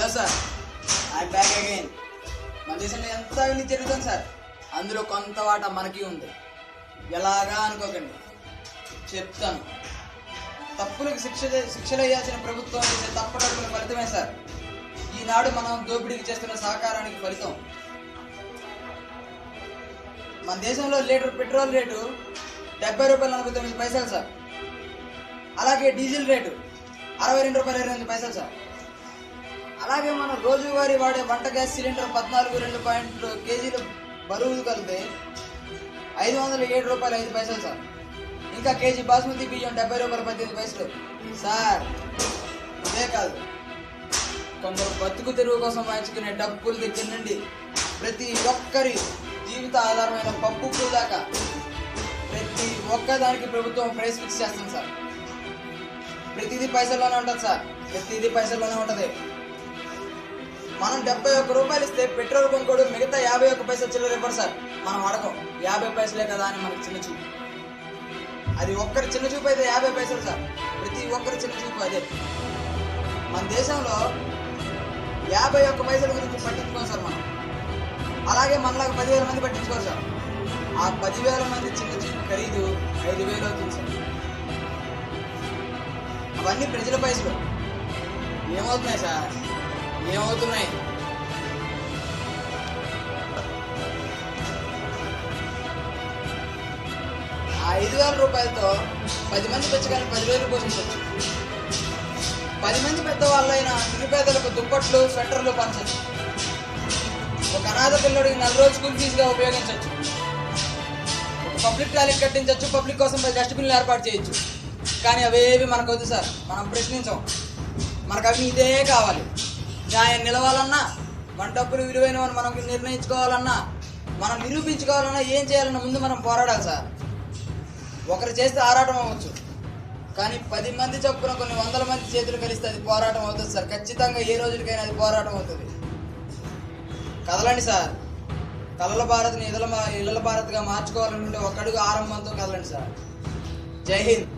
Hello sir, I back again. మన దేశంలో ఎంత అవినీతి జరుగుతుంది సార్, అందులో కొంత వాటా మనకి ఉంది. ఎలాగా అనుకోకండి, చెప్తాను. తప్పులకు శిక్షలు వేయాల్సిన ప్రభుత్వం చేసే తప్పటడుగుల ఫలితమే సార్ ఈనాడు మనం దోపిడీకి చేస్తున్న సహకారానికి ఫలితం. మన దేశంలో లీటర్ పెట్రోల్ రేటు ₹70.49 సార్. అలాగే డీజిల్ రేటు ₹62.28 సార్. అలాగే మనం రోజువారీ వాడే వంట గ్యాస్ సిలిండర్ 14.2 కేజీలు బరువు కలిపి ₹507.05 సార్. ఇంకా కేజీ బాస్మతి బియ్యం ₹70.18 సార్. ఇదే కాదు, కొందరు బతుకు తెరువు కోసం వాయించుకునే డబ్బుల దగ్గర నుండి ప్రతి ఒక్కరి జీవిత ఆధారమైన పప్పు దాకా ప్రతి ఒక్కదానికి ప్రభుత్వం ప్రైస్ ఫిక్స్ చేస్తుంది సార్. ప్రతిదీ పైసల్లోనే ఉంటుంది సార్, ప్రతిదీ పైసల్లోనే ఉంటుంది. మనం ₹71 ఇస్తే పెట్రోల్ కొనుక్కోడు, మిగతా 51 పైసలు చిల్లర ఇవ్వరు సార్. మనం అడగం, 50 పైసలే కదా అని మనకి చిన్న చూపు. అది ఒక్కరి చిన్న చూపు అయితే 50 పైసలు సార్. ప్రతి ఒక్కరి చిన్న చూపు అదే. మన దేశంలో 51 పైసల గురించి పట్టించుకోం సార్ మనం. అలాగే మనలాగా 10,000 మంది పట్టించుకోరు సార్. ఆ 10,000 మంది చిన్న చూపు ఖరీదు 5,000 అవుతుంది సార్. అవన్నీ ప్రజల పైసలు. ఏమవుతున్నాయి సార్, ఏమవుతున్నాయి? ఆ 5,000 రూపాయలతో 10 మంది పెంచగానే 10,000 పోషించవచ్చు. 10 మంది పెద్దవాళ్ళైన నిరుపేదలకు దుప్పట్లు, స్వెటర్లు పంచవచ్చు. ఒక అనాథ పిల్లడికి 4 రోజులు స్కూల్ ఫీజుగా ఉపయోగించవచ్చు. ఒక పబ్లిక్ టాయిలెట్ కట్టించవచ్చు, పబ్లిక్ కోసం 10 డస్ట్బిన్లు ఏర్పాటు చేయొచ్చు. కానీ అవేవి మనకు వద్దు సార్, మనం ప్రశ్నించాం. మనకు అవి ఇదే కావాలి. న్యాయం నిలవాలన్నా, మన డబ్బులు విలువైనవని మనం నిర్ణయించుకోవాలన్నా, మనం నిరూపించుకోవాలన్నా, ఏం చేయాలన్నా ముందు మనం పోరాడాలి సార్. ఒకరు చేస్తే ఆరాటం అవ్వచ్చు, కానీ 10 మంది చొప్పున కొన్ని 100 మంది చేతులు కలిస్తే అది పోరాటం అవుతుంది సార్. ఖచ్చితంగా ఏ రోజుకైనా అది పోరాటం అవుతుంది. కదలండి సార్. కలల భారత్ని ఇళ్ళ భారత్గా మార్చుకోవాలనుకుంటే ఒక అడుగు ఆరంభంతో కదలండి సార్. జై హింద్.